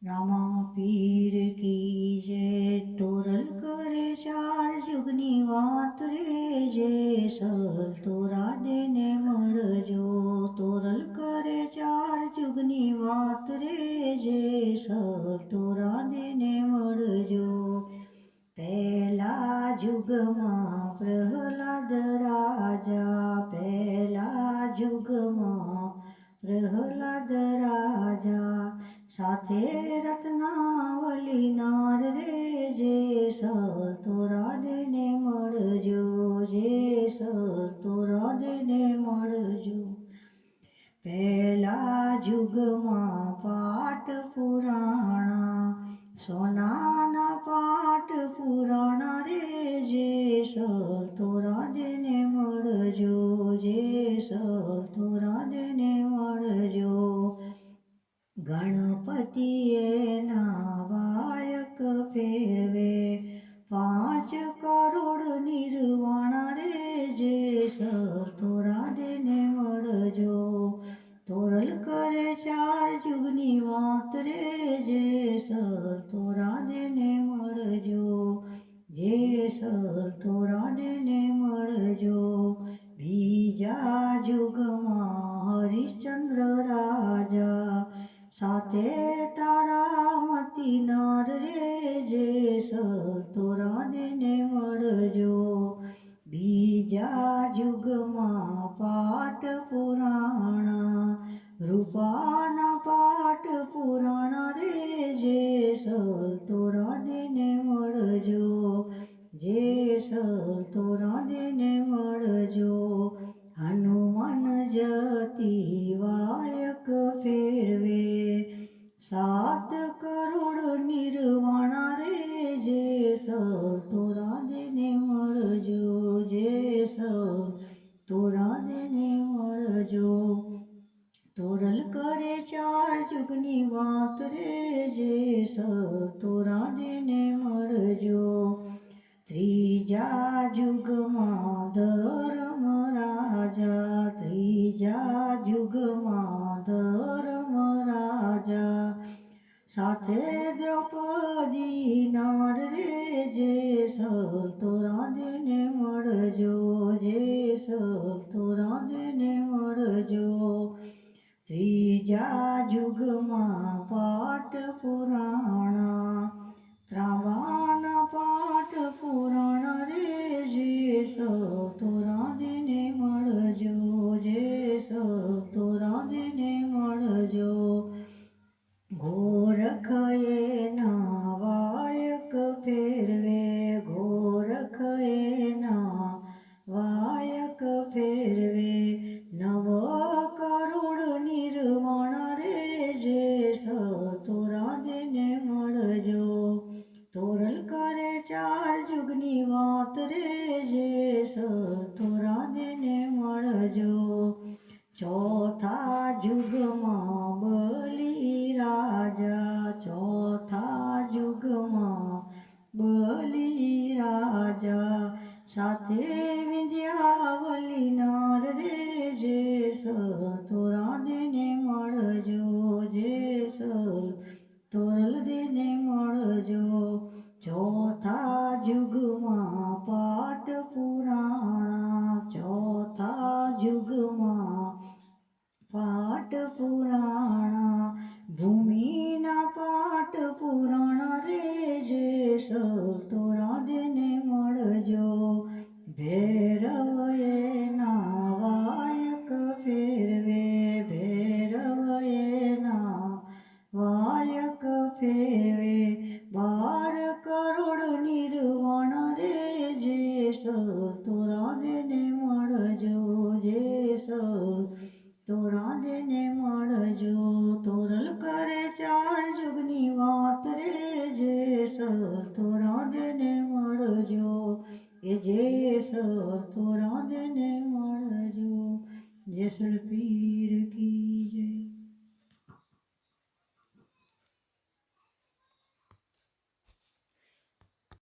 રામા પીર કી જય. તોરલ કરે ચાર જુગની વાત રે જે સલ તોરા દેને મળજો. તોરલ કરે ચાર જુગની વાત રે જે સલ તોરા દેને મળજો. પહેલા જુગમાં પ્રહલાદ રાજા, પહેલા જુગમાં પ્રહલાદ રાજા, સાથે રત્નાવલી નાર રે જે સલ તોરા દેને મળજો. જે સલ તોરા દેને મળજો. પહેલા જુગમાં પાઠ પુરાણા, સોનાના પાઠ પુરાણા રે જે સલ તોરા દેને મળજો. જે સલ તોરા દેને મળજો. ગણપતિએ નાવાયક ફેરવે, 5 કરોડ નિર્વાણા રે જે સલ તોરા દેને મળજો. તોરલ કરે ચાર જુગની વાત રે જે સલ તોરા દેને મળજો. જે સલ તોરા દેને મળજો. બીજા જુગમાં હરિશ્ચંદ્ર રાજા, સાથે તારામતી નાર રે જે સલ તોરા દેને મળજો. બીજા જુગમાં પાઠ પુરાણા, રૂપાના પાઠ પુરાણા રે જે સલ તોરા દેને મળજો. જે સલ તોરા દેને મળજો. હનુમાન જતી વાયક ફેરવે, 7 કરોડ નિર્વાણા રે જે સલ તોરા દેને મળજો. જે સલ તોરા દેને મળજો. તોરલ કરે ચાર જુગની વાત રે જે સલ તોરા દેને મળજો. ત્રીજા જુગમાં ધર્મ રાજા, ત્રીજા જુગમાં ધર્મ રાજા, સાથે દ્રૌપદી નાર રે જે સલ તોરા દેને મળજો. જે સલ તોરા દેને મળજો. ત્રીજા જુગમાં પાઠ પુરાણા, ત્રાવાના પાઠ પુરાણા રે જે સલ તોરા દેને મળજો. જે સલ તોરા દેને મળજો. ગોરખએ નાવાયક ફેરવે, ગોરખએ નાવાયક ફેરવે, 9 કરોડ નિર્વાણા રે જે સલ તોરા દેને મળજો. તોરલ કરે ચાર જુગની વાત રે જે સલ તોરા દેને મળજો. ચોથા જુગમાં બલી રાજા, ચોથા જુગમાં બલી રાજા, સાથે વિંધ્યાવલી નાર રે જે સલ તોરા દેને મળજો. જે સલ તોરલ દેને મળજો. ચોથા જુગમાં પાઠ પુરાણા, ચોથા જુગમાં પાઠ પુરાણા, ભૂમિના પાઠ પુરાણા રે જે સલ તોરા દેને મળજો. ભૈરવએ નાવાયક ફેરવે, ભૈરવએ નાવાયક ફેરવે, 12 કરોડ નિર્વાણા રે જે સલ તોરા દેને મળજો. જે સલ તોરા દેને મળજો. તોરલ કરે ચાર જુગની વાત રે જે સલ તોરા દેને મળજો. એ જે સલ તોરા દેને મળજો. જેસલ પીર કી જય.